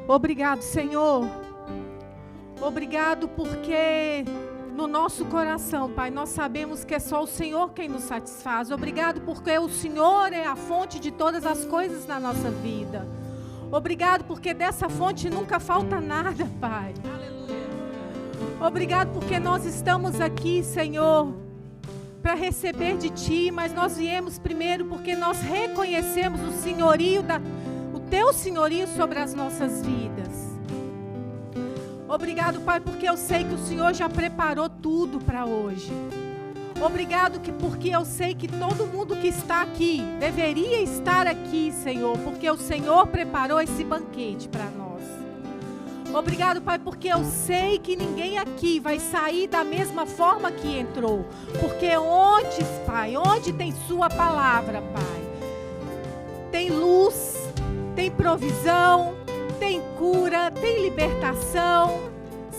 Obrigado, Senhor. Obrigado porque no nosso coração, Pai, nós sabemos que é só o Senhor quem nos satisfaz. Obrigado porque o Senhor é a fonte de todas as coisas na nossa vida. Obrigado porque dessa fonte nunca falta nada, Pai. Obrigado porque nós estamos aqui, Senhor, para receber de Ti, mas nós viemos primeiro porque nós reconhecemos o senhorio, o Teu senhorio sobre as nossas vidas. Obrigado, Pai, porque eu sei que o Senhor já preparou tudo para hoje. Obrigado porque eu sei que todo mundo que está aqui deveria estar aqui, Senhor, porque o Senhor preparou esse banquete para nós. Obrigado, Pai, porque eu sei que ninguém aqui vai sair da mesma forma que entrou. Porque onde, Pai, onde tem Sua palavra, Pai, tem luz, tem provisão, tem cura, tem libertação.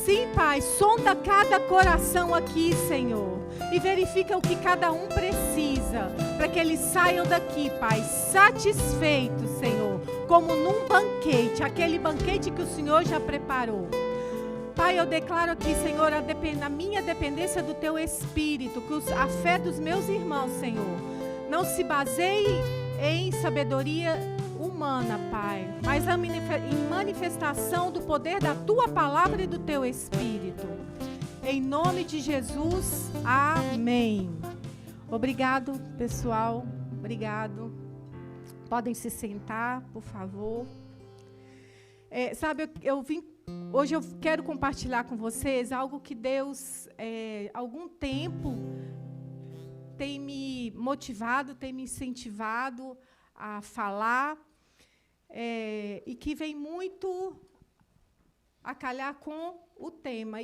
Sim, Pai, sonda cada coração aqui, Senhor, e verifica o que cada um precisa, para que eles saiam daqui, Pai, satisfeitos, Senhor, como num banquete, aquele banquete que o Senhor já preparou. Pai, eu declaro aqui, Senhor, a minha dependência do Teu Espírito, que a fé dos meus irmãos, Senhor, não se baseie em sabedoria humana, Pai, mas em manifestação do poder da Tua palavra e do Teu Espírito. Em nome de Jesus, amém. Obrigado, pessoal. Obrigado. Podem se sentar, por favor. Hoje eu quero compartilhar com vocês algo que Deus, há algum tempo, tem me motivado, tem me incentivado a falar, e que vem muito a calhar com o tema.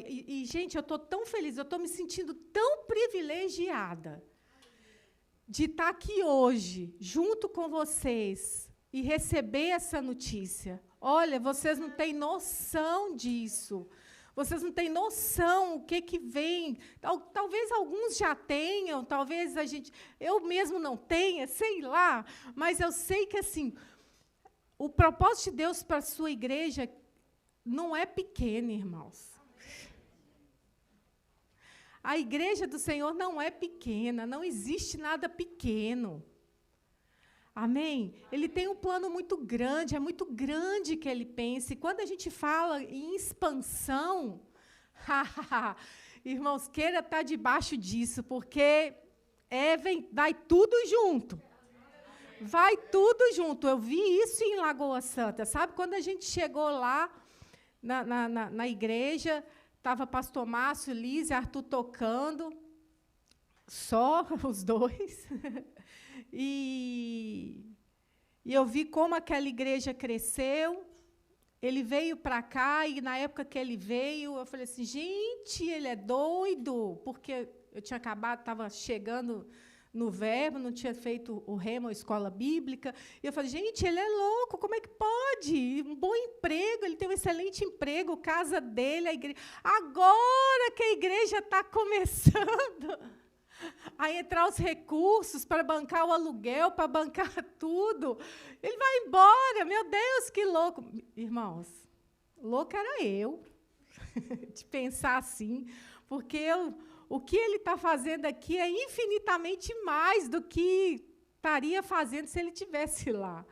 Gente, eu estou tão feliz, eu estou me sentindo tão privilegiada de estar aqui hoje, junto com vocês, e receber essa notícia. Olha, vocês não têm noção disso. Vocês não têm noção o que vem. Talvez alguns já tenham, talvez eu mesmo não tenha, sei lá. Mas eu sei que, assim, o propósito de Deus para a sua igreja não é pequeno, irmãos. A igreja do Senhor não é pequena, não existe nada pequeno. Amém? Ele tem um plano muito grande, é muito grande que Ele pensa. E quando a gente fala em expansão, irmãos, queira estar debaixo disso, porque vai tudo junto. Vai tudo junto. Eu vi isso em Lagoa Santa. Sabe, quando a gente chegou lá na igreja, estava pastor Márcio, Liz e Arthur tocando, só os dois. E eu vi como aquela igreja cresceu. Ele veio para cá, e na época que ele veio, eu falei assim, gente, ele é doido, porque eu tinha acabado, estava chegando no Verbo, não tinha feito o Rema, a escola bíblica, e eu falei, gente, ele é louco, como é que pode? Um bom emprego, ele tem um excelente emprego, casa dele, a igreja. Agora que a igreja está começando a entrar os recursos para bancar o aluguel, para bancar tudo, ele vai embora. Meu Deus, que louco. Irmãos, louco era eu, de pensar assim, porque o que ele está fazendo aqui é infinitamente mais do que estaria fazendo se ele estivesse lá.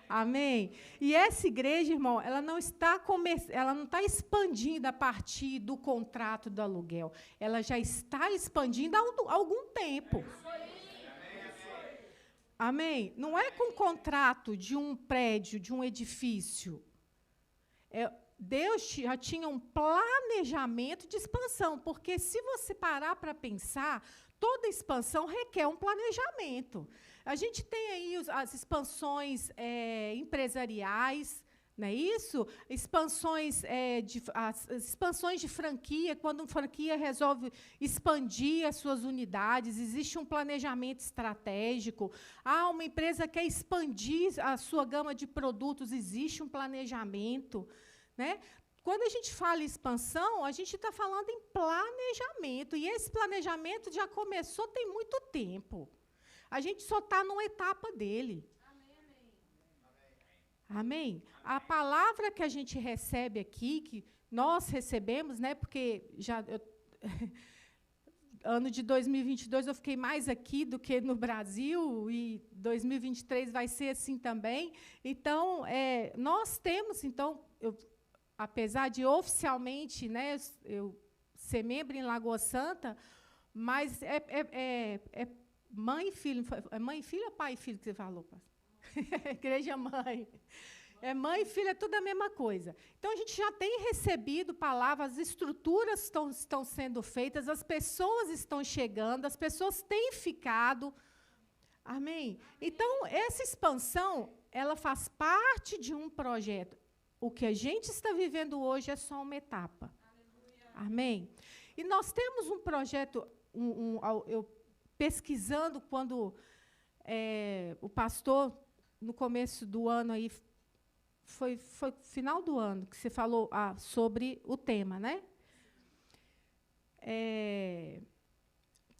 Amém? E essa igreja, irmão, ela não está expandindo a partir do contrato do aluguel. Ela já está expandindo há algum tempo. Amém? Não é com o contrato de um prédio, de um edifício. Deus já tinha um planejamento de expansão, porque se você parar para pensar, toda expansão requer um planejamento. A gente tem aí as expansões empresariais, não é isso? As expansões de franquia, quando uma franquia resolve expandir as suas unidades, existe um planejamento estratégico. Uma empresa quer expandir a sua gama de produtos, existe um planejamento. Né? Quando a gente fala em expansão, a gente está falando em planejamento. E esse planejamento já começou tem muito tempo. A gente só está numa etapa dele. Amém? A palavra que a gente recebe aqui, que nós recebemos, né? Porque ano de 2022 eu fiquei mais aqui do que no Brasil, e 2023 vai ser assim também. Então, nós temos, então, apesar de oficialmente, né, eu ser membro em Lagoa Santa, mas mãe e filho. É mãe e filho ou pai e filho que você falou? Igreja mãe. É mãe e filho, é tudo a mesma coisa. Então, a gente já tem recebido palavras, as estruturas estão sendo feitas, as pessoas estão chegando, as pessoas têm ficado. Amém? Então, essa expansão, ela faz parte de um projeto. O que a gente está vivendo hoje é só uma etapa. Amém? E nós temos um projeto, eu pesquisando, quando o pastor, no começo do ano, aí, foi final do ano, que você falou sobre o tema, né?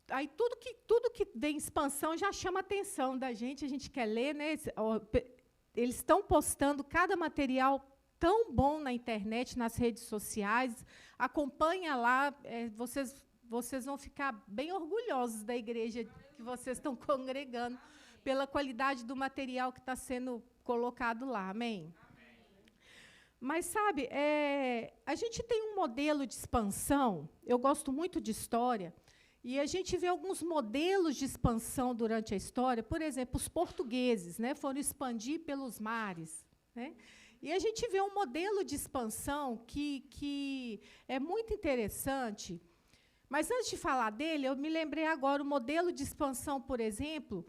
Aí tudo que vem expansão já chama a atenção da gente, a gente quer ler, né? Eles estão postando cada material tão bom na internet, nas redes sociais. Acompanha lá, vocês vão ficar bem orgulhosos da igreja que vocês estão congregando, pela qualidade do material que está sendo colocado lá. Amém? Mas, sabe, a gente tem um modelo de expansão, eu gosto muito de história, e a gente vê alguns modelos de expansão durante a história. Por exemplo, os portugueses, né, foram expandir pelos mares, né? E a gente vê um modelo de expansão que é muito interessante. Mas, antes de falar dele, eu me lembrei agora o modelo de expansão, por exemplo,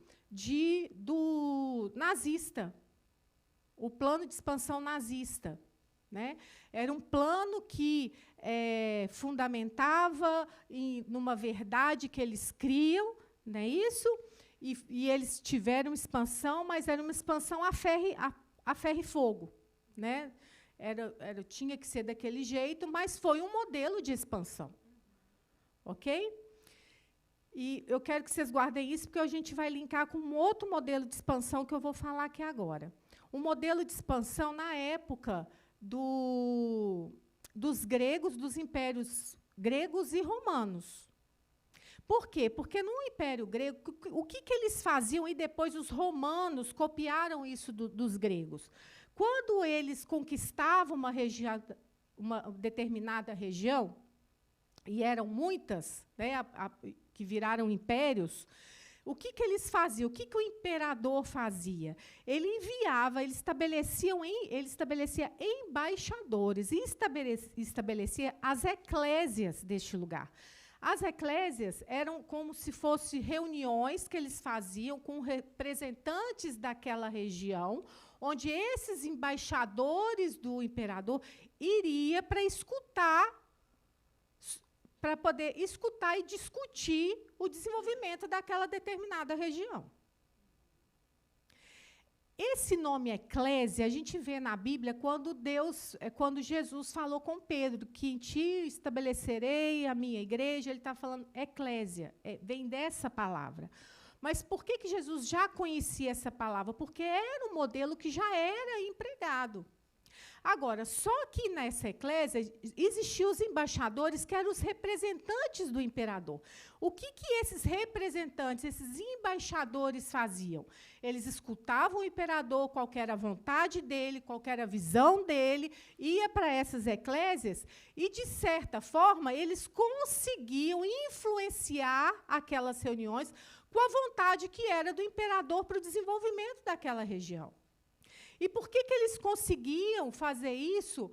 do nazista, o plano de expansão nazista. Né? Era um plano que fundamentava numa verdade que eles criam, não é isso? E eles tiveram expansão, mas era uma expansão a ferro e fogo. Né? Tinha que ser daquele jeito, mas foi um modelo de expansão. Ok? E eu quero que vocês guardem isso, porque a gente vai linkar com um outro modelo de expansão que eu vou falar aqui agora. Um modelo de expansão na época dos gregos, dos impérios gregos e romanos. Por quê? Porque no Império Grego, o que eles faziam, e depois os romanos copiaram isso dos gregos? Quando eles conquistavam uma determinada região, e eram muitas, né, que viraram impérios, o que eles faziam? O que o imperador fazia? Ele enviava, ele estabelecia embaixadores e estabelecia as eclésias deste lugar. As eclésias eram como se fossem reuniões que eles faziam com representantes daquela região, onde esses embaixadores do imperador iriam para poder escutar e discutir o desenvolvimento daquela determinada região. Esse nome eclésia, a gente vê na Bíblia quando Jesus falou com Pedro, que em ti estabelecerei a minha igreja, ele está falando eclésia, vem dessa palavra. Mas por que Jesus já conhecia essa palavra? Porque era um modelo que já era empregado. Agora, só que nessa eclésia existiam os embaixadores, que eram os representantes do imperador. O que esses representantes, esses embaixadores faziam? Eles escutavam o imperador, qual era a vontade dele, qual era a visão dele, ia para essas eclésias e, de certa forma, eles conseguiam influenciar aquelas reuniões com a vontade que era do imperador para o desenvolvimento daquela região. E por que eles conseguiam fazer isso?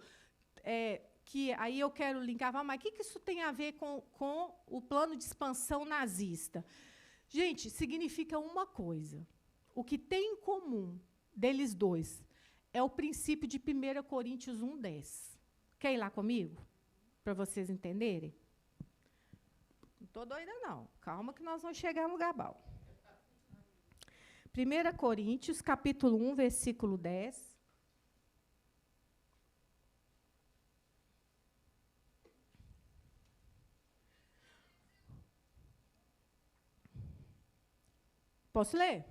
Que aí eu quero linkar, mas o que isso tem a ver com o plano de expansão nazista? Gente, significa uma coisa. O que tem em comum deles dois é o princípio de 1 Coríntios 1:10. Quer ir lá comigo? Para vocês entenderem? Não estou doida, não. Calma que nós vamos chegar no Gabal. 1 Coríntios, capítulo 1, versículo 10. Posso ler?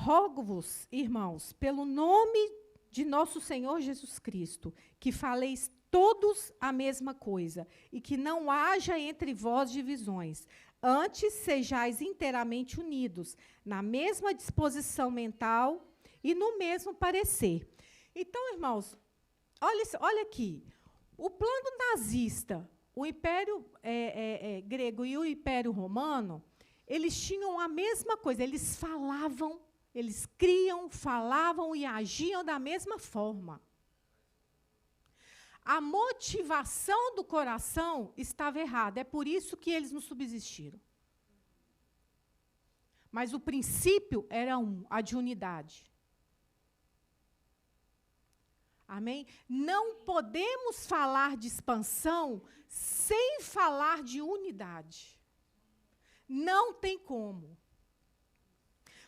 Rogo-vos, irmãos, pelo nome de nosso Senhor Jesus Cristo, que faleis todos a mesma coisa, e que não haja entre vós divisões. Antes, sejais inteiramente unidos, na mesma disposição mental e no mesmo parecer. Então, irmãos, olha aqui. O plano nazista, o Império grego e o Império Romano, eles tinham a mesma coisa, eles falavam, eles criam, falavam e agiam da mesma forma. A motivação do coração estava errada, é por isso que eles não subsistiram. Mas o princípio era a de unidade. Amém? Não podemos falar de expansão sem falar de unidade. Não tem como.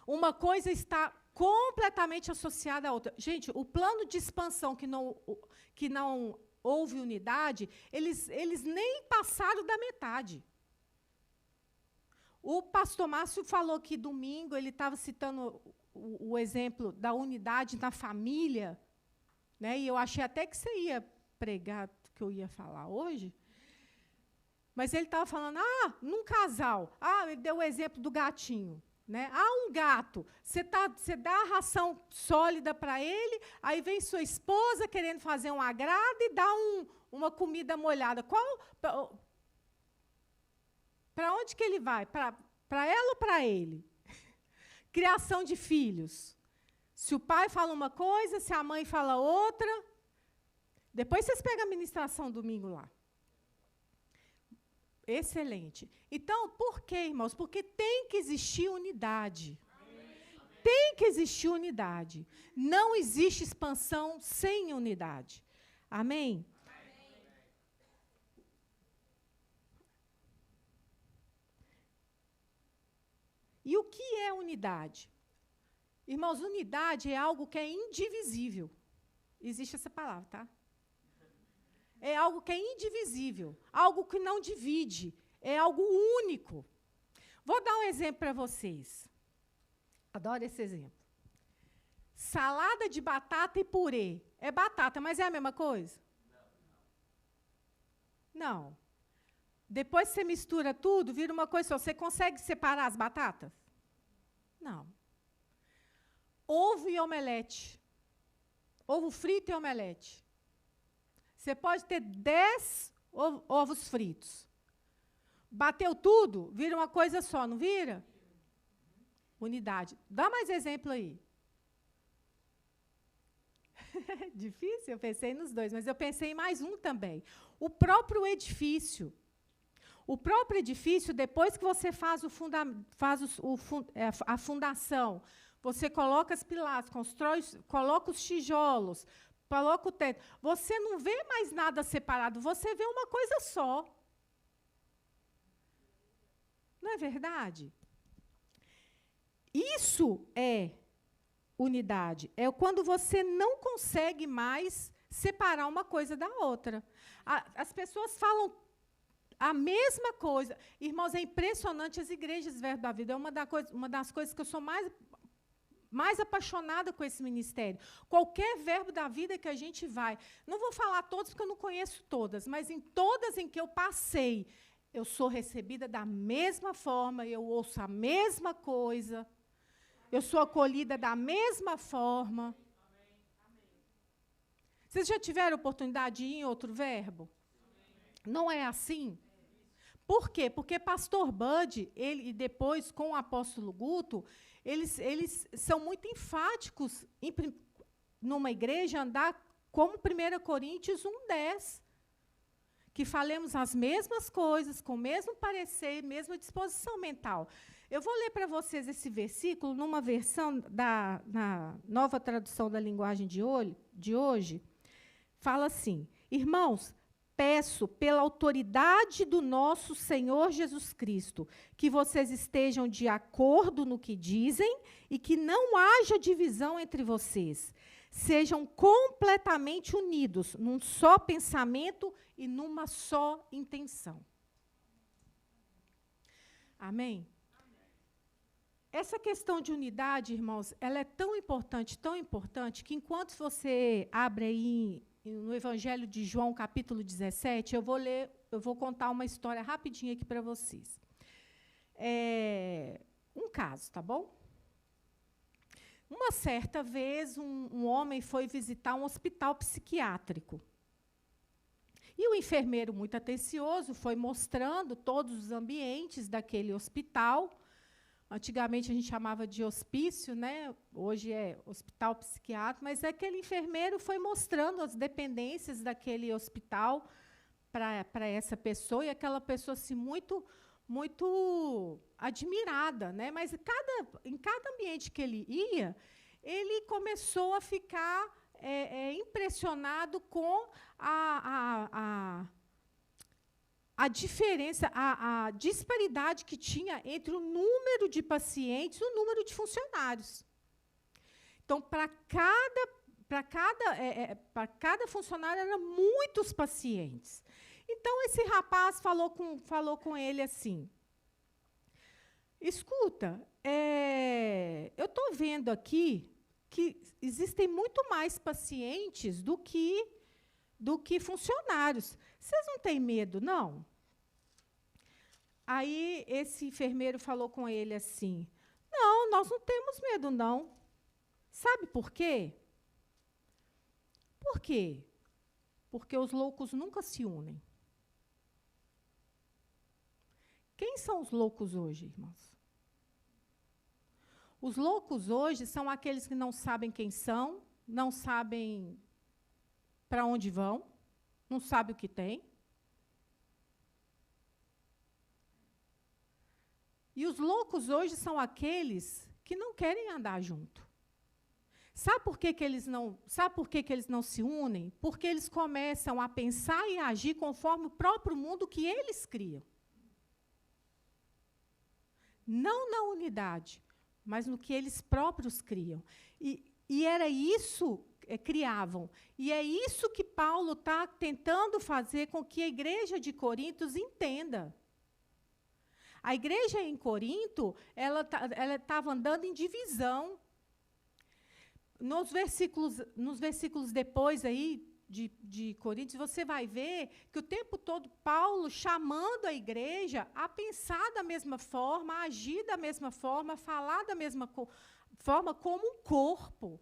Uma coisa está completamente associada à outra. Gente, o plano de expansão que não houve unidade, eles nem passaram da metade. O pastor Márcio falou que domingo, ele estava citando o exemplo da unidade na família, né? E eu achei até que você ia pregar o que eu ia falar hoje. Mas ele estava falando, num casal. Ele deu o exemplo do gatinho. Né? Um gato, você dá a ração sólida para ele, aí vem sua esposa querendo fazer um agrado e dá uma comida molhada. Para onde que ele vai? Para ela ou para ele? Criação de filhos. Se o pai fala uma coisa, se a mãe fala outra. Depois vocês pegam a ministração domingo lá. Excelente. Então, por quê, irmãos? Porque tem que existir unidade. Tem que existir unidade. Não existe expansão sem unidade. Amém? E o que é unidade? Irmãos, unidade é algo que é indivisível. Existe essa palavra, tá? É algo que é indivisível, algo que não divide, é algo único. Vou dar um exemplo para vocês. Adoro esse exemplo. Salada de batata e purê. É batata, mas é a mesma coisa? Não. Depois você mistura tudo, vira uma coisa só. Você consegue separar as batatas? Não. Ovo e omelete. Ovo frito e omelete. Você pode ter 10 ovos fritos. Bateu tudo, vira uma coisa só, não vira? Unidade. Dá mais exemplo aí. Difícil? Eu pensei nos dois, mas eu pensei em mais um também. O próprio edifício. O próprio edifício, depois que você faz a fundação, você coloca as pilares, coloca os tijolos, coloca o teto. Você não vê mais nada separado, você vê uma coisa só. Não é verdade? Isso é unidade. É quando você não consegue mais separar uma coisa da outra. As pessoas falam a mesma coisa. Irmãos, é impressionante as igrejas Verbo da Vida. É uma das coisas que eu sou mais apaixonada com esse ministério. Qualquer Verbo da Vida que a gente vai, não vou falar todos porque eu não conheço todas, mas em todas em que eu passei, eu sou recebida da mesma forma, eu ouço a mesma coisa, eu sou acolhida da mesma forma. Vocês já tiveram oportunidade de ir em outro verbo? Não é assim? Por quê? Porque pastor Bud, ele, e depois com o apóstolo Guto, eles são muito enfáticos numa igreja andar como 1 Coríntios 1:10, que falemos as mesmas coisas, com o mesmo parecer, mesma disposição mental. Eu vou ler para vocês esse versículo numa versão na Nova Tradução da Linguagem de hoje. Fala assim: irmãos, peço, pela autoridade do nosso Senhor Jesus Cristo, que vocês estejam de acordo no que dizem e que não haja divisão entre vocês. Sejam completamente unidos num só pensamento e numa só intenção. Amém? Essa questão de unidade, irmãos, ela é tão importante, que enquanto você abre aí no Evangelho de João, capítulo 17, eu vou contar uma história rapidinha aqui para vocês. Um caso, tá bom? Uma certa vez, um homem foi visitar um hospital psiquiátrico. E o enfermeiro, muito atencioso, foi mostrando todos os ambientes daquele hospital. Antigamente a gente chamava de hospício, né? Hoje é hospital psiquiátrico, mas aquele enfermeiro foi mostrando as dependências daquele hospital para essa pessoa, e aquela pessoa assim, muito admirada, né? Mas em cada ambiente que ele ia, ele começou a ficar impressionado com a diferença, a disparidade que tinha entre o número de pacientes e o número de funcionários. Então, para cada funcionário, eram muitos pacientes. Então, esse rapaz falou com ele assim: escuta, eu estou vendo aqui que existem muito mais pacientes do que funcionários. Vocês não têm medo, não? Aí, esse enfermeiro falou com ele assim: não, nós não temos medo, não. Sabe por quê? Por quê? Porque os loucos nunca se unem. Quem são os loucos hoje, irmãos? Os loucos hoje são aqueles que não sabem quem são, não sabem para onde vão, não sabem o que tem. E os loucos hoje são aqueles que não querem andar junto. Sabe por que eles não se unem? Porque eles começam a pensar e agir conforme o próprio mundo que eles criam. Não na unidade, mas no que eles próprios criam. E era isso criavam. E é isso que Paulo está tentando fazer com que a igreja de Corinto entenda. A igreja em Corinto, ela estava andando em divisão. Nos versículos depois aí de Coríntios, você vai ver que o tempo todo Paulo chamando a igreja a pensar da mesma forma, a agir da mesma forma, a falar da mesma forma, como um corpo.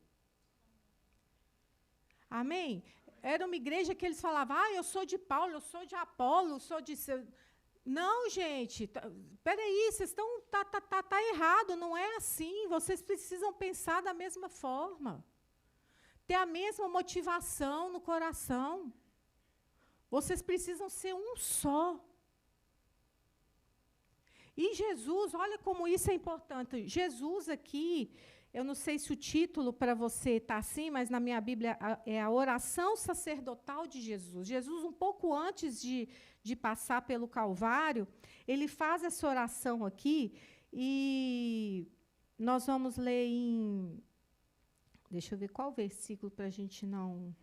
Amém? Era uma igreja que eles falavam: eu sou de Paulo, eu sou de Apolo, eu sou de... Não, gente, peraí, vocês estão... Tá errado, não é assim. Vocês precisam pensar da mesma forma. Ter a mesma motivação no coração. Vocês precisam ser um só. E Jesus, olha como isso é importante. Jesus aqui, eu não sei se o título para você está assim, mas na minha Bíblia é a oração sacerdotal de Jesus. Jesus, um pouco antes de passar pelo Calvário, ele faz essa oração aqui, e nós vamos ler em... Deixa eu ver qual versículo para a gente não...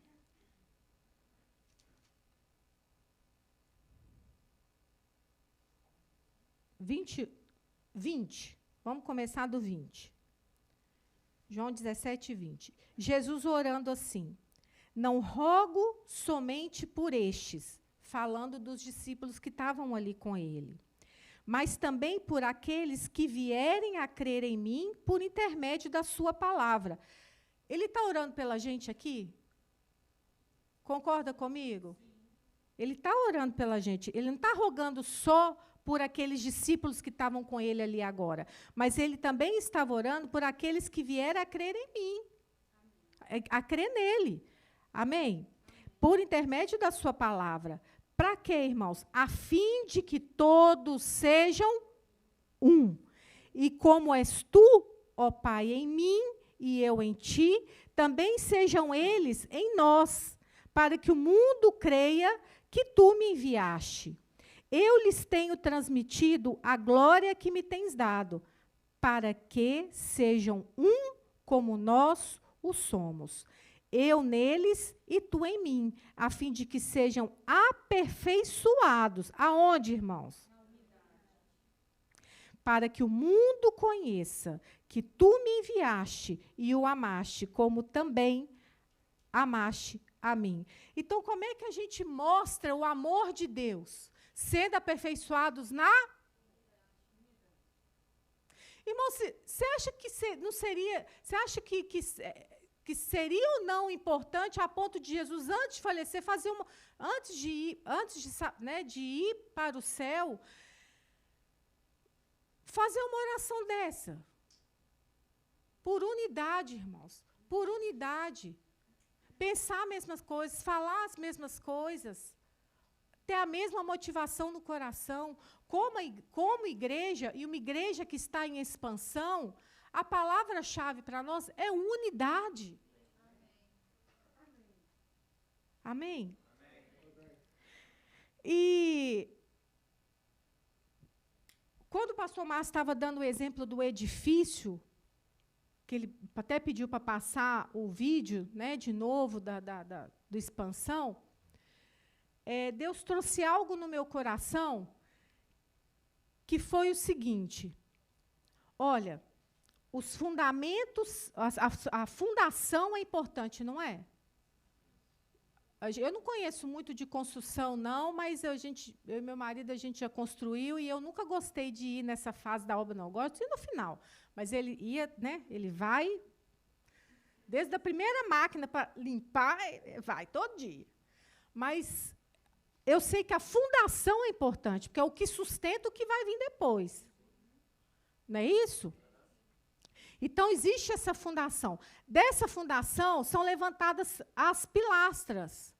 20. Vamos começar do 20. João 17, 20. Jesus orando assim: não rogo somente por estes, falando dos discípulos que estavam ali com ele, mas também por aqueles que vierem a crer em mim por intermédio da sua palavra. Ele está orando pela gente aqui? Concorda comigo? Ele está orando pela gente. Ele não está rogando só por aqueles discípulos que estavam com ele ali agora, mas ele também estava orando por aqueles que vieram a crer em mim, a crer nele. Amém? Por intermédio da sua palavra. Para quê, irmãos? A fim de que todos sejam um. E como és tu, ó Pai, em mim e eu em ti, também sejam eles em nós, para que o mundo creia que tu me enviaste. Eu lhes tenho transmitido a glória que me tens dado, para que sejam um como nós o somos. Eu neles e tu em mim, a fim de que sejam aperfeiçoados. Aonde, irmãos? para que o mundo conheça que tu me enviaste e o amaste, como também amaste a mim. Então, como é que a gente mostra o amor de Deus? Sendo aperfeiçoados na... Irmão, você acha que não seria... Você acha que seria ou não importante a ponto de Jesus, antes de falecer, fazer uma... Antes de ir para o céu, fazer uma oração dessa? Por unidade, irmãos. Por unidade. Pensar as mesmas coisas, falar as mesmas coisas, ter a mesma motivação no coração. Como igreja, e uma igreja que está em expansão, a palavra-chave para nós é unidade. Amém? E quando o pastor Márcio estava dando o exemplo do edifício, que ele até pediu para passar o vídeo, né, de novo, do expansão, Deus trouxe algo no meu coração que foi o seguinte: olha, os fundamentos, a fundação é importante, não é? Eu não conheço muito de construção, não, mas eu e meu marido, a gente já construiu, e eu nunca gostei de ir nessa fase da obra, não. Eu gosto de ir no final. Mas ele ia, né? Ele vai, desde a primeira máquina para limpar, vai, todo dia. Mas eu sei que a fundação é importante, porque é o que sustenta o que vai vir depois. Não é isso? Então, existe essa fundação. Dessa fundação são levantadas as pilastras,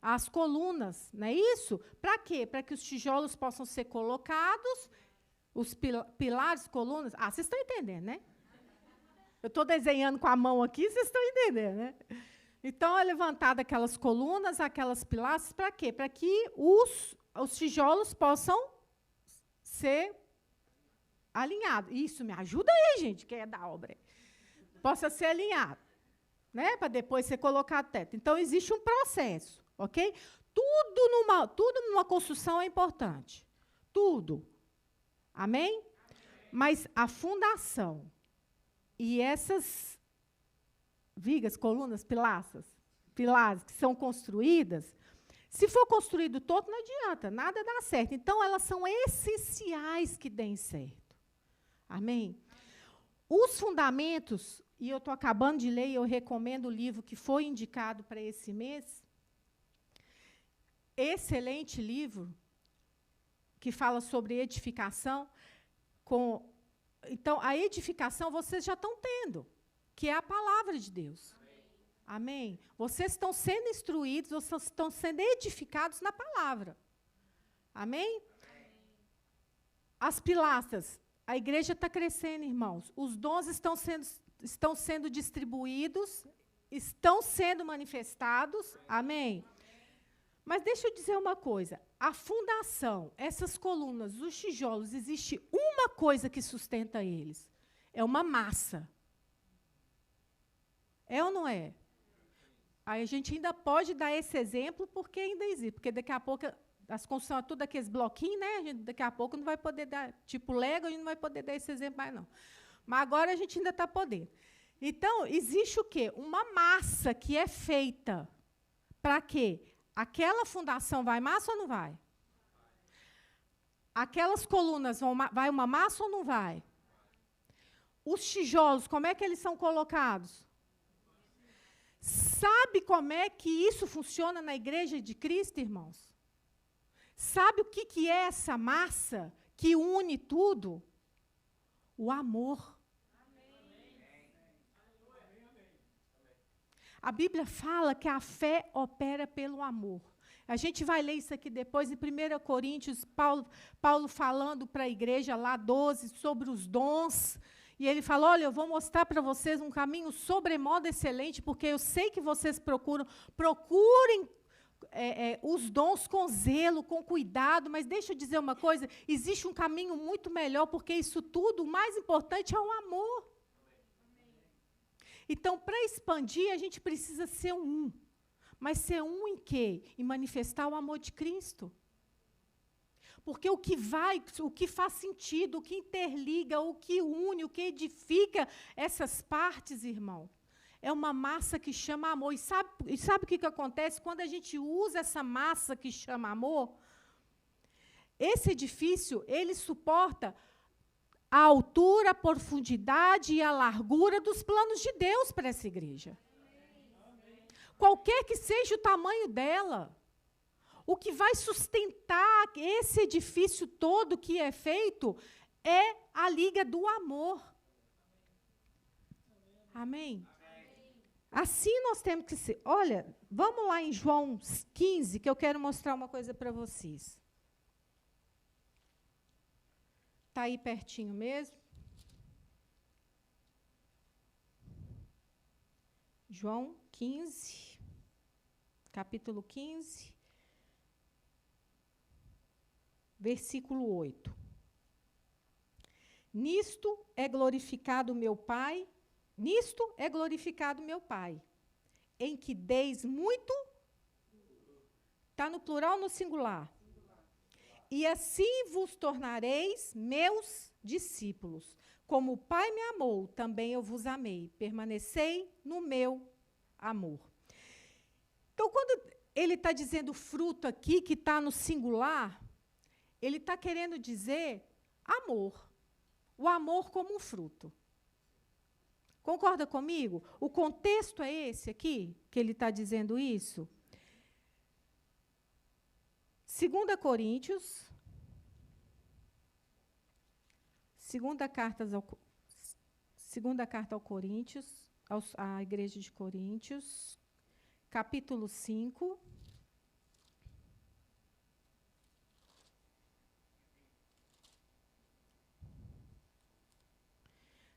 as colunas, não é isso? Para quê? Para que os tijolos possam ser colocados, os pilares, colunas... Ah, vocês estão entendendo, né? Eu estou desenhando com a mão aqui, vocês estão entendendo, né? Então, é levantada aquelas colunas, aquelas pilastras, para quê? Para que os tijolos possam ser alinhado. Isso, me ajuda aí, gente, que é da obra. Possa ser alinhado, né? Para depois ser colocado teto. Então, existe um processo, ok? Tudo numa construção é importante. Tudo. Amém? Amém? Mas a fundação e essas vigas, colunas, pilares que são construídas, se for construído todo, não adianta, nada dá certo. Então, elas são essenciais que deem certo. Amém? Os fundamentos, e eu estou acabando de ler, e eu recomendo o livro que foi indicado para esse mês. Excelente livro, que fala sobre edificação. Então, a edificação vocês já estão tendo, que é a palavra de Deus. Amém? Vocês estão sendo instruídos, vocês estão sendo edificados na palavra. Amém? As pilastras. A igreja está crescendo, irmãos. Os dons estão sendo distribuídos, estão sendo manifestados. Amém? Mas deixa eu dizer uma coisa. A fundação, essas colunas, os tijolos, existe uma coisa que sustenta eles. É uma massa. É ou não é? Aí a gente ainda pode dar esse exemplo, porque ainda existe. Porque daqui a pouco... As construções são tudo aqueles bloquinhos, né? A gente, daqui a pouco não vai poder dar, tipo Lego, a gente não vai poder dar esse exemplo mais, não. Mas agora a gente ainda está podendo. Então, existe o quê? Uma massa que é feita. Para quê? Aquela fundação vai massa ou não vai? Aquelas colunas vai uma massa ou não vai? Os tijolos, como é que eles são colocados? Sabe como é que isso funciona na igreja de Cristo, irmãos? Sabe o que é essa massa que une tudo? O amor. A Bíblia fala que a fé opera pelo amor. A gente vai ler isso aqui depois, em 1 Coríntios, Paulo falando para a igreja lá, 12, sobre os dons. E ele fala, olha, eu vou mostrar para vocês um caminho sobremodo excelente, porque eu sei que vocês procurem os dons com zelo, com cuidado, mas deixa eu dizer uma coisa, existe um caminho muito melhor, porque isso tudo, o mais importante é o amor. Então, para expandir, a gente precisa ser um. Mas ser um em quê? Em manifestar o amor de Cristo. Porque o que faz sentido, o que interliga, o que une, o que edifica essas partes, irmão, é uma massa que chama amor. E sabe o que acontece? Quando a gente usa essa massa que chama amor, esse edifício, ele suporta a altura, a profundidade e a largura dos planos de Deus para essa igreja. Qualquer que seja o tamanho dela, o que vai sustentar esse edifício todo que é feito é a liga do amor. Amém? Assim nós temos que ser. Olha, vamos lá em João 15, que eu quero mostrar uma coisa para vocês. Está aí pertinho mesmo? João 15, capítulo 15, versículo 8. Nisto é glorificado meu Pai, em que deis muito, está no plural ou no singular? E assim vos tornareis meus discípulos. Como o Pai me amou, também eu vos amei. Permanecei no meu amor. Então, quando ele está dizendo fruto aqui, que está no singular, ele está querendo dizer amor. O amor como um fruto. Concorda comigo? O contexto é esse aqui, que ele está dizendo isso? 2 Coríntios, segunda carta ao Coríntios, à igreja de Coríntios, capítulo 5.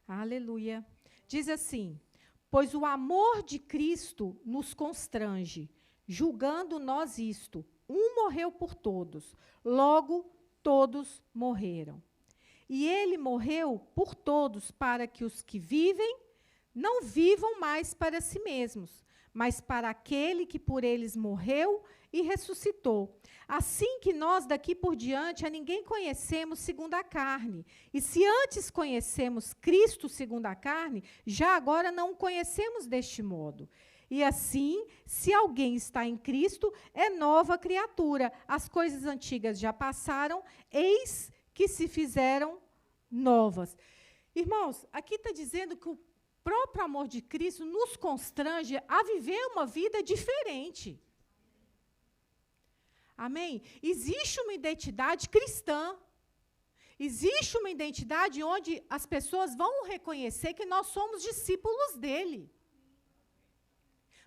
Aleluia. Diz assim: pois o amor de Cristo nos constrange, julgando nós isto: um morreu por todos, logo todos morreram. E ele morreu por todos, para que os que vivem não vivam mais para si mesmos, mas para aquele que por eles morreu e ressuscitou. Assim que nós daqui por diante a ninguém conhecemos segundo a carne. E se antes conhecemos Cristo segundo a carne, já agora não o conhecemos deste modo. E assim, se alguém está em Cristo, é nova criatura. As coisas antigas já passaram, eis que se fizeram novas. Irmãos, aqui está dizendo que o próprio amor de Cristo nos constrange a viver uma vida diferente. Amém? Existe uma identidade cristã. Existe uma identidade onde as pessoas vão reconhecer que nós somos discípulos dele.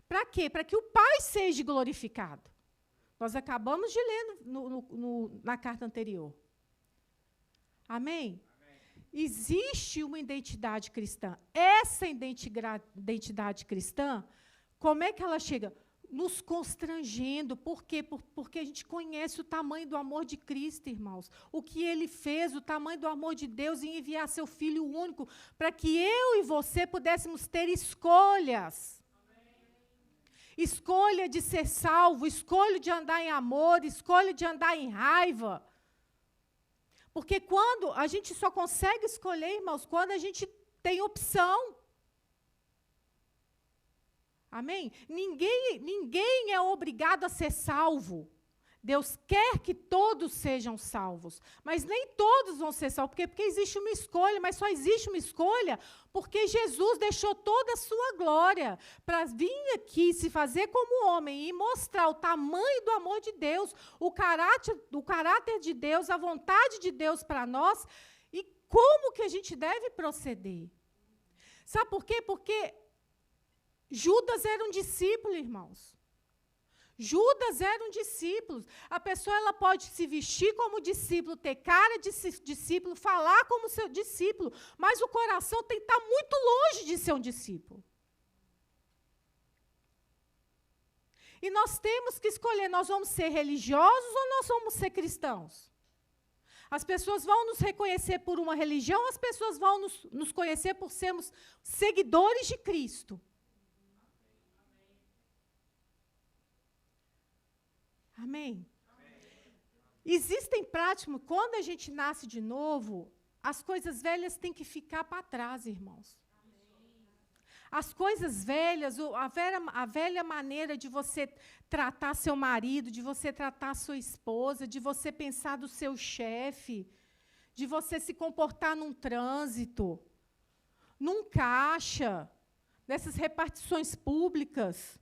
Para quê? Para que o Pai seja glorificado. Nós acabamos de ler na carta anterior. Amém? Existe uma identidade cristã. Essa identidade cristã, como é que ela chega? Nos constrangendo. Por quê? Porque a gente conhece o tamanho do amor de Cristo, irmãos. O que ele fez, o tamanho do amor de Deus em enviar seu Filho único, para que eu e você pudéssemos ter escolhas. Escolha de ser salvo, escolha de andar em amor, escolha de andar em raiva. Porque quando a gente só consegue escolher, irmãos, quando a gente tem opção. Amém? Ninguém é obrigado a ser salvo. Deus quer que todos sejam salvos, mas nem todos vão ser salvos, porque existe uma escolha, mas só existe uma escolha porque Jesus deixou toda a sua glória para vir aqui, se fazer como homem e mostrar o tamanho do amor de Deus, o caráter de Deus, a vontade de Deus para nós e como que a gente deve proceder. Sabe por quê? Porque Judas era um discípulo, irmãos. Judas era um discípulo. A pessoa ela pode se vestir como discípulo, ter cara de discípulo, falar como seu discípulo, mas o coração tem que estar muito longe de ser um discípulo. E nós temos que escolher, nós vamos ser religiosos ou nós vamos ser cristãos? As pessoas vão nos reconhecer por uma religião, as pessoas vão nos conhecer por sermos seguidores de Cristo. Amém? Existem práticas, quando a gente nasce de novo, as coisas velhas têm que ficar para trás, irmãos. As coisas velhas, a velha maneira de você tratar seu marido, de você tratar sua esposa, de você pensar do seu chefe, de você se comportar num trânsito, num caixa, nessas repartições públicas.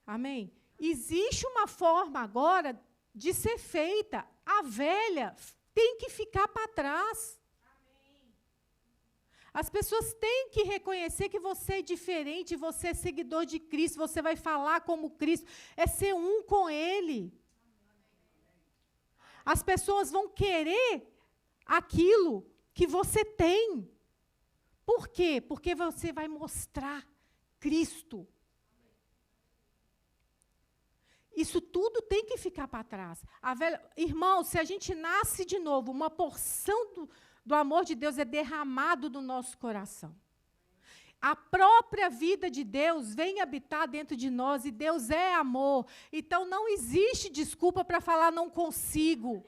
Amém? Existe uma forma agora de ser feita. A velha tem que ficar para trás. As pessoas têm que reconhecer que você é diferente, você é seguidor de Cristo, você vai falar como Cristo, é ser um com Ele. As pessoas vão querer aquilo que você tem. Por quê? Porque você vai mostrar Cristo. Isso tudo tem que ficar para trás. Irmão, se a gente nasce de novo, uma porção do amor de Deus é derramado no nosso coração. A própria vida de Deus vem habitar dentro de nós, e Deus é amor. Então, não existe desculpa para falar não consigo.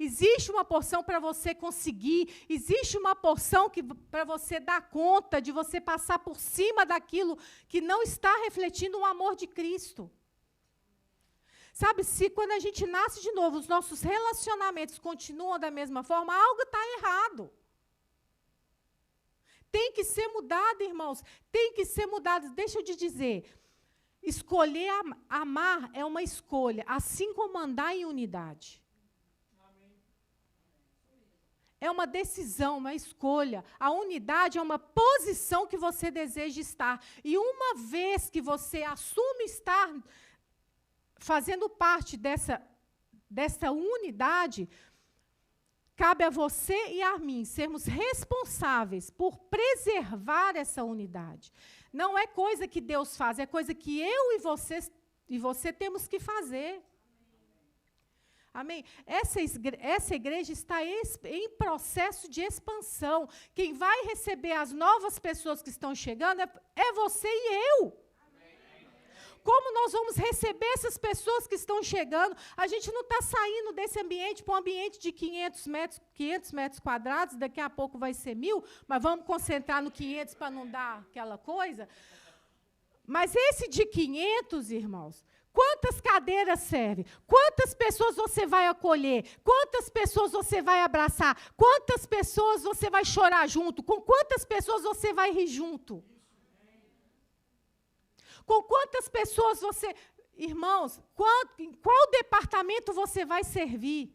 Existe uma porção para você conseguir, existe uma porção para você dar conta, de você passar por cima daquilo que não está refletindo o amor de Cristo. Sabe, se quando a gente nasce de novo, os nossos relacionamentos continuam da mesma forma, algo está errado. Tem que ser mudado, irmãos, tem que ser mudado. Deixa eu te dizer, escolher amar é uma escolha, assim como andar em unidade. É uma decisão, uma escolha. A unidade é uma posição que você deseja estar. E uma vez que você assume estar fazendo parte dessa unidade, cabe a você e a mim sermos responsáveis por preservar essa unidade. Não é coisa que Deus faz, é coisa que eu e você temos que fazer. Amém? Essa igreja está em processo de expansão. Quem vai receber as novas pessoas que estão chegando é você e eu. Como nós vamos receber essas pessoas que estão chegando? A gente não está saindo desse ambiente para um ambiente de 500 metros quadrados, daqui a pouco vai ser 1.000, mas vamos concentrar no 500 para não dar aquela coisa. Mas esse de 500, irmãos, quantas cadeiras serve? Quantas pessoas você vai acolher? Quantas pessoas você vai abraçar? Quantas pessoas você vai chorar junto? Com quantas pessoas você vai rir junto? Com quantas pessoas você... Irmãos, em qual departamento você vai servir?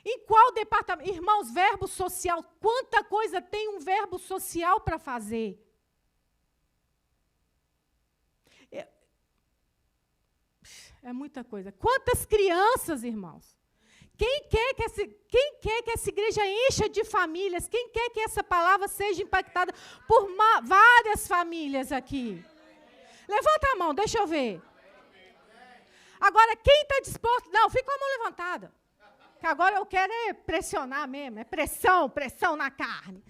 Em qual departamento? Irmãos, verbo social. Quanta coisa tem um verbo social para fazer? É muita coisa. Quantas crianças, irmãos? Quem quer que essa igreja encha de famílias? Quem quer que essa palavra seja impactada por várias famílias aqui? Levanta a mão, deixa eu ver. Agora, quem está disposto... Não, fica com a mão levantada. Que agora eu quero é pressionar mesmo. É pressão na carne.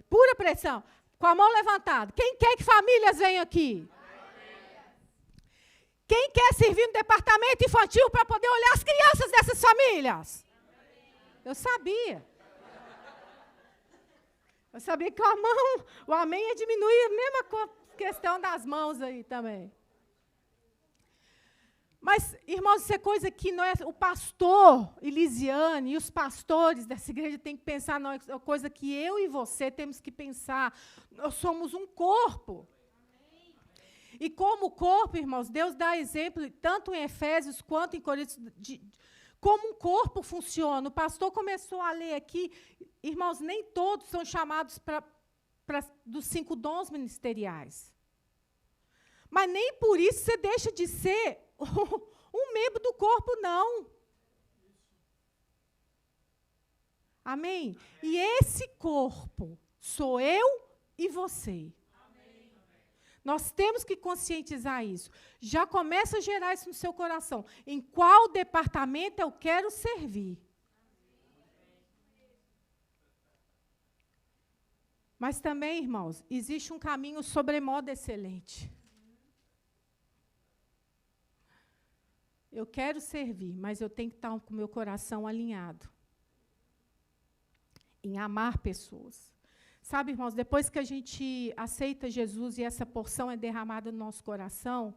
Pura pressão. Com a mão levantada. Quem quer que famílias venham aqui? Quem quer servir no departamento infantil para poder olhar as crianças dessas famílias? Eu sabia. Eu sabia que o amém ia diminuir a mesma questão das mãos aí também. Mas, irmãos, isso é coisa que não é o pastor Elisiane e os pastores dessa igreja têm que pensar, não, é coisa que eu e você temos que pensar. Nós somos um corpo. E como corpo, irmãos, Deus dá exemplo, tanto em Efésios quanto em Coríntios, como um corpo funciona. O pastor começou a ler aqui, irmãos, nem todos são chamados dos 5 dons ministeriais. Mas nem por isso você deixa de ser um membro do corpo, não. Amém? E esse corpo sou eu e você. Nós temos que conscientizar isso. Já começa a gerar isso no seu coração. Em qual departamento eu quero servir? Mas também, irmãos, existe um caminho sobremodo excelente. Eu quero servir, mas eu tenho que estar com o meu coração alinhado em amar pessoas. Sabe, irmãos, depois que a gente aceita Jesus e essa porção é derramada no nosso coração,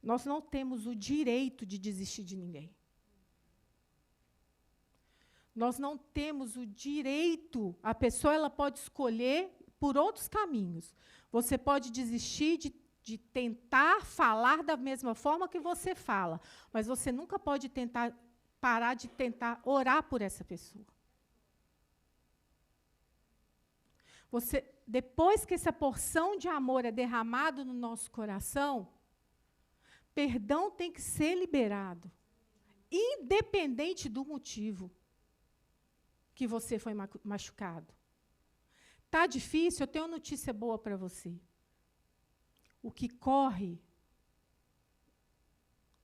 nós não temos o direito de desistir de ninguém. Nós não temos o direito, a pessoa ela pode escolher por outros caminhos. Você pode desistir de tentar falar da mesma forma que você fala, mas você nunca pode parar de tentar orar por essa pessoa. Depois que essa porção de amor é derramada no nosso coração, perdão tem que ser liberado, independente do motivo que você foi machucado. Tá difícil? Eu tenho uma notícia boa para você. O que corre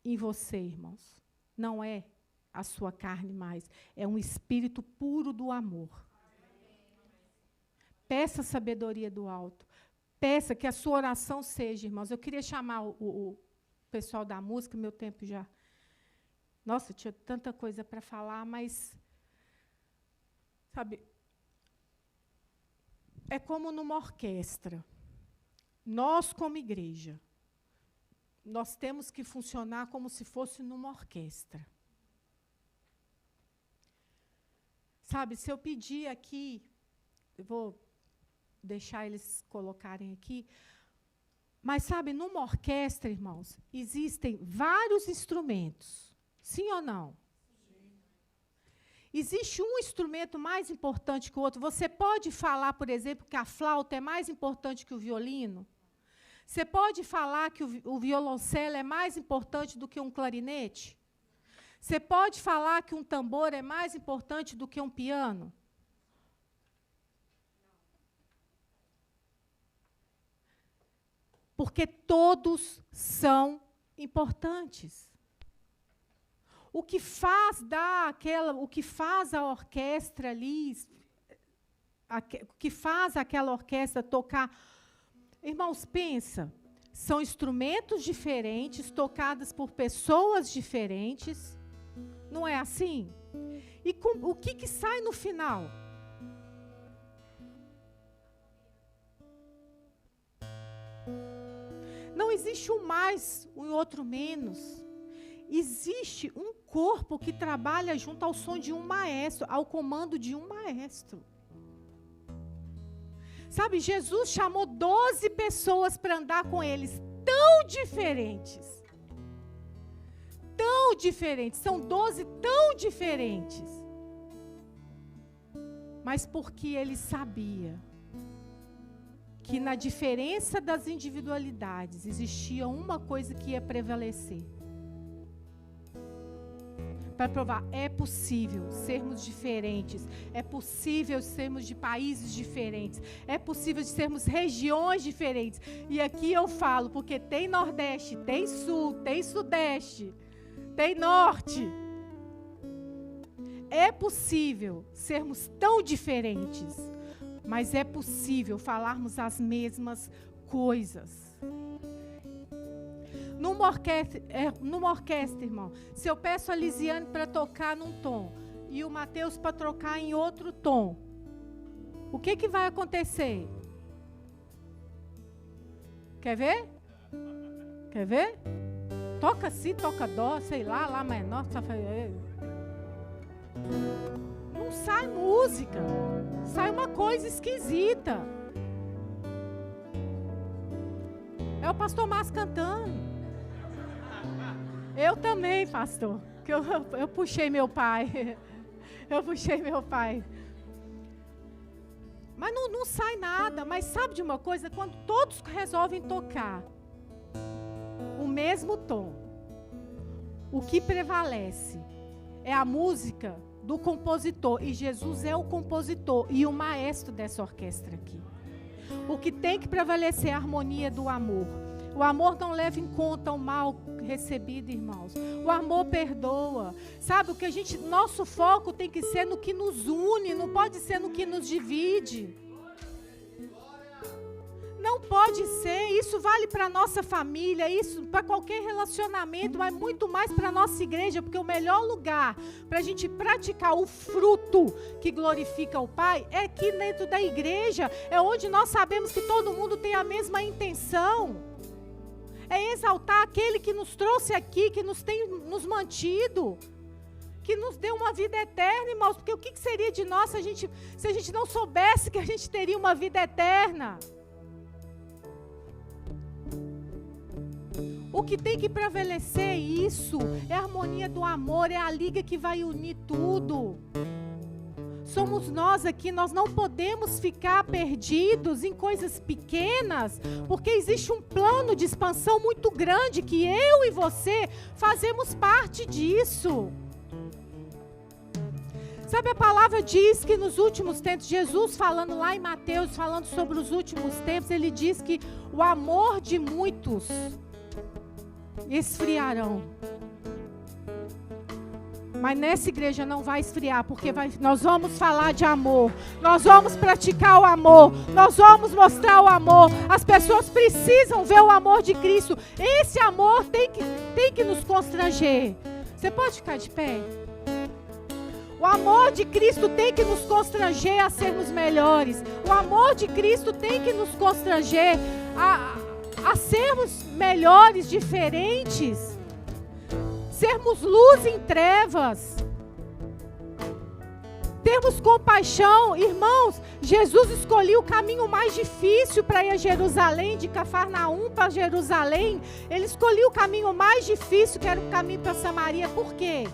em você, irmãos, não é a sua carne mais, é um espírito puro do amor. Peça sabedoria do alto. Peça que a sua oração seja, irmãos. Eu queria chamar o pessoal da música, meu tempo já. Nossa, eu tinha tanta coisa para falar, mas, sabe, é como numa orquestra. Nós, como igreja, nós temos que funcionar como se fosse numa orquestra. Sabe, se eu pedir aqui, eu vou deixar eles colocarem aqui, mas, sabe, numa orquestra, irmãos, existem vários instrumentos. Sim ou não? Sim. Existe um instrumento mais importante que o outro. Você pode falar, por exemplo, que a flauta é mais importante que o violino? Você pode falar que o violoncelo é mais importante do que um clarinete? Você pode falar que um tambor é mais importante do que um piano? Porque todos são importantes. O que faz a orquestra ali, o que faz aquela orquestra tocar, irmãos, pensa, são instrumentos diferentes, tocados por pessoas diferentes, não é assim? E o que sai no final? Não existe um mais, um outro menos. Existe um corpo que trabalha junto ao som de um maestro, ao comando de um maestro. Sabe, Jesus chamou 12 pessoas para andar com eles, tão diferentes. Tão diferentes, são 12 tão diferentes. Mas porque ele sabia que na diferença das individualidades existia uma coisa que ia prevalecer. Para provar, é possível sermos diferentes, é possível sermos de países diferentes, é possível sermos regiões diferentes. E aqui eu falo, porque tem Nordeste, tem Sul, tem Sudeste, tem Norte. É possível sermos tão diferentes, mas é possível falarmos as mesmas coisas. Numa orquestra, irmão, se eu peço a Lisiane para tocar num tom e o Mateus para tocar em outro tom, o que vai acontecer? Quer ver? Quer ver? Toca si, toca dó, sei lá, lá menor. Não sai música. Sai uma coisa esquisita. É o pastor Márcio cantando. Eu também, pastor. Que eu puxei meu pai. Eu puxei meu pai. Mas não sai nada. Mas sabe de uma coisa? Quando todos resolvem tocar o mesmo tom, o que prevalece é a música do compositor. E Jesus é o compositor e o maestro dessa orquestra aqui. O que tem que prevalecer é a harmonia do amor. O amor não leva em conta o mal recebido, irmãos. O amor perdoa. Sabe, nosso foco tem que ser no que nos une, não pode ser no que nos divide. Não pode ser, isso vale para a nossa família, isso para qualquer relacionamento, mas muito mais para a nossa igreja, porque o melhor lugar para a gente praticar o fruto que glorifica o Pai é aqui dentro da igreja, é onde nós sabemos que todo mundo tem a mesma intenção. É exaltar aquele que nos trouxe aqui, que nos tem nos mantido, que nos deu uma vida eterna, irmãos, porque o que seria de nós se a gente não soubesse que a gente teria uma vida eterna? O que tem que prevalecer é isso, é a harmonia do amor, é a liga que vai unir tudo. Somos nós aqui, nós não podemos ficar perdidos em coisas pequenas, porque existe um plano de expansão muito grande, que eu e você fazemos parte disso. Sabe, a palavra diz que nos últimos tempos, Jesus falando lá em Mateus, falando sobre os últimos tempos, ele diz que o amor de muitos esfriarão. Mas nessa igreja não vai esfriar, porque nós vamos falar de amor, nós vamos praticar o amor, nós vamos mostrar o amor. As pessoas precisam ver o amor de Cristo. Esse amor tem que nos constranger. Você pode ficar de pé? O amor de Cristo tem que nos constranger a sermos melhores. O amor de Cristo tem que nos constranger a sermos melhores, diferentes. Sermos luz em trevas. Termos compaixão. Irmãos, Jesus escolheu o caminho mais difícil para ir a Jerusalém, de Cafarnaum para Jerusalém. Ele escolheu o caminho mais difícil, que era o caminho para Samaria. Por quê?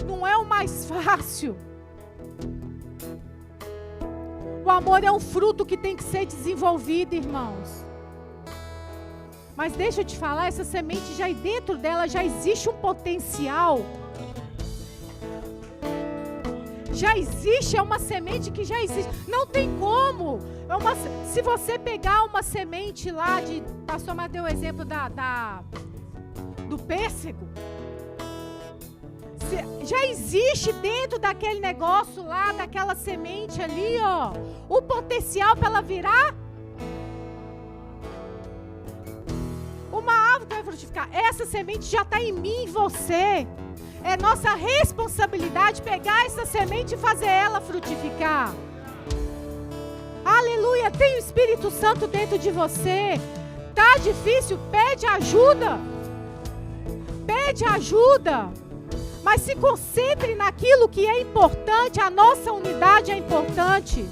Não é o mais fácil. O amor é um fruto que tem que ser desenvolvido, irmãos. Mas deixa eu te falar, essa semente já dentro dela já existe um potencial. Já existe, é uma semente que já existe. Não tem como. Se você pegar uma semente lá de... Pastor Mateus deu o exemplo do pêssego. Já existe dentro daquele negócio lá, daquela semente ali, ó, o potencial para ela virar uma árvore que vai frutificar. Essa semente já está em mim e você. É nossa responsabilidade pegar essa semente e fazer ela frutificar. Aleluia, tem o Espírito Santo dentro de você. Tá difícil? Pede ajuda. Pede ajuda. Mas se concentre naquilo que é importante. A nossa unidade é importante.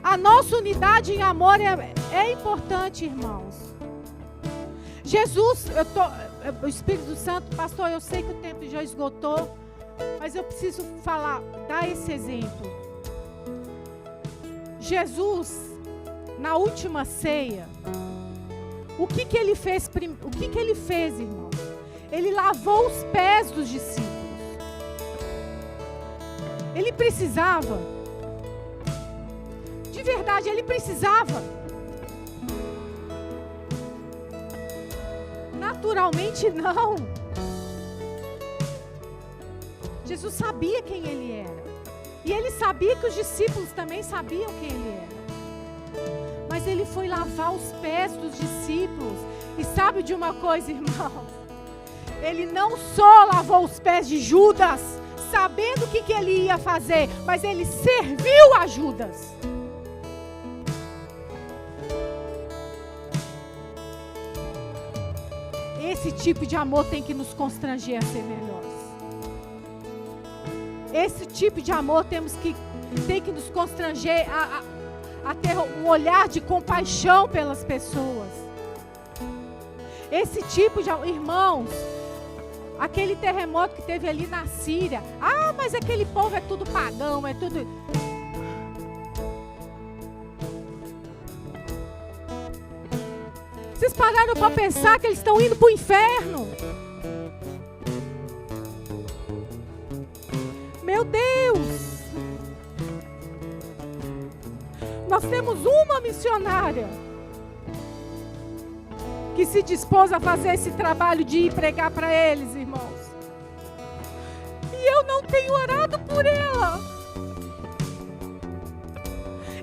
A nossa unidade em amor é importante, irmãos. Jesus, o Espírito Santo, pastor, eu sei que o tempo já esgotou, mas eu preciso dar esse exemplo. Jesus, na última ceia, o que ele fez, irmãos? Ele lavou os pés dos discípulos. Ele precisava. De verdade, ele precisava. Naturalmente, não. Jesus sabia quem ele era. E ele sabia que os discípulos também sabiam quem ele era. Mas ele foi lavar os pés dos discípulos. E sabe de uma coisa, irmãos? Ele não só lavou os pés de Judas, sabendo o que ele ia fazer, mas ele serviu a Judas. Esse tipo de amor tem que nos constranger a ser melhores. Esse tipo de amor tem que nos constranger a ter um olhar de compaixão pelas pessoas. Esse tipo de amor, irmãos, aquele terremoto que teve ali na Síria. Ah, mas aquele povo é tudo pagão, é tudo... Vocês pararam para pensar que eles estão indo para o inferno? Meu Meu Deus! Nós temos uma missionária que se dispôs a fazer esse trabalho de ir pregar para eles, irmãos. E eu não tenho orado por ela.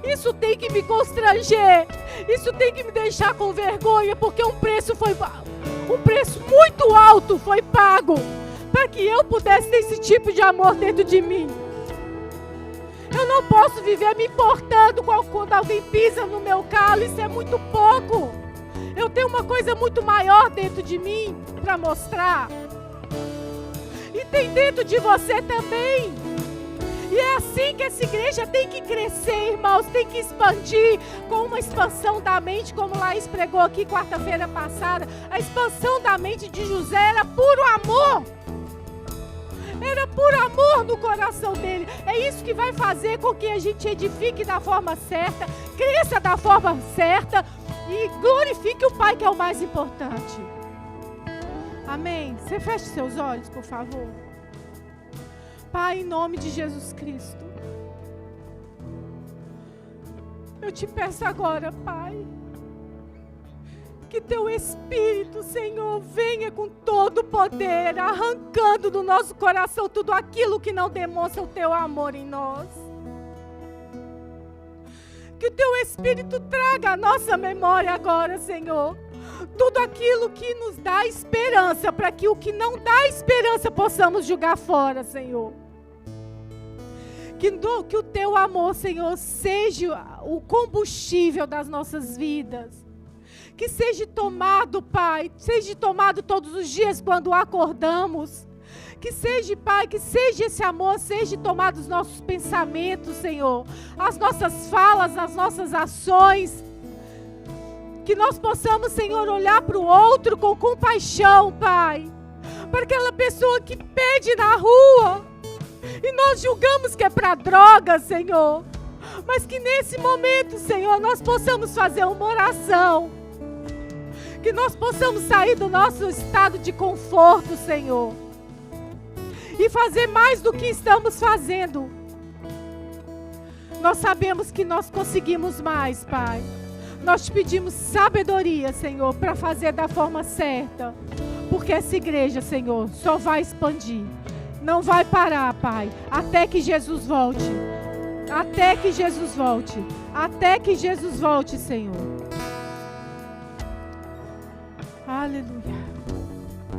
Isso tem que me constranger. Isso tem que me deixar com vergonha, porque um preço muito alto foi pago para que eu pudesse ter esse tipo de amor dentro de mim. Eu não posso viver me importando quando alguém pisa no meu calo. Isso é muito pouco. Eu tenho uma coisa muito maior dentro de mim para mostrar. E tem dentro de você também. E é assim que essa igreja tem que crescer, irmãos. Tem que expandir com uma expansão da mente, como Laís pregou aqui quarta-feira passada. A expansão da mente de José era puro amor. Era por amor no coração dele. É isso que vai fazer com que a gente edifique da forma certa, cresça da forma certa e glorifique o Pai, que é o mais importante. Amém? Você feche seus olhos, por favor. Pai, em nome de Jesus Cristo, eu te peço agora, Pai, que teu Espírito, Senhor, venha com todo o poder, arrancando do nosso coração tudo aquilo que não demonstra o teu amor em nós. Que o teu Espírito traga à nossa memória agora, Senhor, tudo aquilo que nos dá esperança, para que o que não dá esperança possamos jogar fora, Senhor. Que o teu amor, Senhor, seja o combustível das nossas vidas. Que seja tomado, Pai, seja tomado todos os dias quando acordamos. Que seja, Pai, que seja esse amor, seja tomado os nossos pensamentos, Senhor. As nossas falas, as nossas ações. Que nós possamos, Senhor, olhar para o outro com compaixão, Pai. Para aquela pessoa que pede na rua. E nós julgamos que é para droga, Senhor. Mas que nesse momento, Senhor, nós possamos fazer uma oração. Que nós possamos sair do nosso estado de conforto, Senhor. E fazer mais do que estamos fazendo. Nós sabemos que nós conseguimos mais, Pai. Nós te pedimos sabedoria, Senhor, para fazer da forma certa. Porque essa igreja, Senhor, só vai expandir. Não vai parar, Pai, até que Jesus volte. Até que Jesus volte. Até que Jesus volte, Senhor. Aleluia.